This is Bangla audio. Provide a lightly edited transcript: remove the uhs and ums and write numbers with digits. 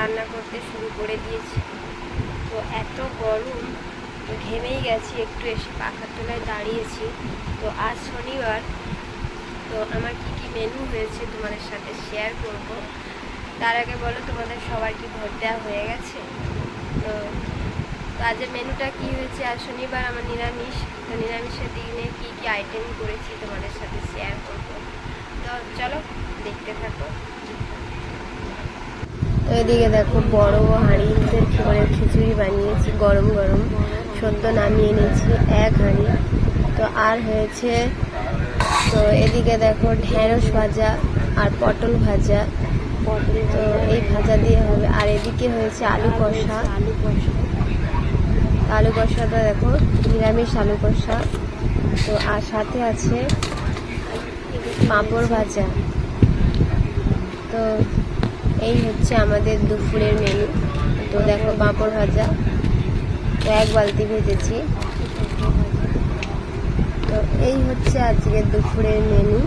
রান্না করতে শুরু করে দিয়েছি। তো এত গরম, তো ঘেমেই গেছি, একটু এসে পাখার তলায় দাঁড়িয়েছি। তো আজ শনিবার, তো আমার কি কি মেনু হয়েছে তোমাদের সাথে শেয়ার করব। তার আগে বলো, তোমাদের সবার কি ভোট দেওয়া হয়ে গেছে? তো আজের মেনুটা কি হয়েছে? আজ শনিবার, আমার নিরামিষ। তো নিরামিষের দিনে কি কি আইটেম করেছি তোমাদের সাথে শেয়ার করব। তো চলো দেখতে থাকো। তো এদিকে দেখো বড় হাঁড়িতে করে খিচুড়ি বানিয়েছি, গরম গরম সদ্য নামিয়ে নিয়েছি এক হাঁড়ি। তো আর হয়েছে, তো এদিকে দেখো ঢেঁড়স ভাজা আর পটল ভাজা। তো এই ভাজা দিয়ে হবে। আর এদিকে হয়েছে আলু কষা। আলু কষাটা দেখো নিরামিষ আলু কষা। তো আর সাথে আছে পাঁপড় ভাজা। তো এই হচ্ছে আমাদের দুপুরের মেনু। তো দেখো পাঁপড় ভাজা, তো এক বালতি ভেজেছি। তো এই হচ্ছে আজকের দুপুরের মেনু।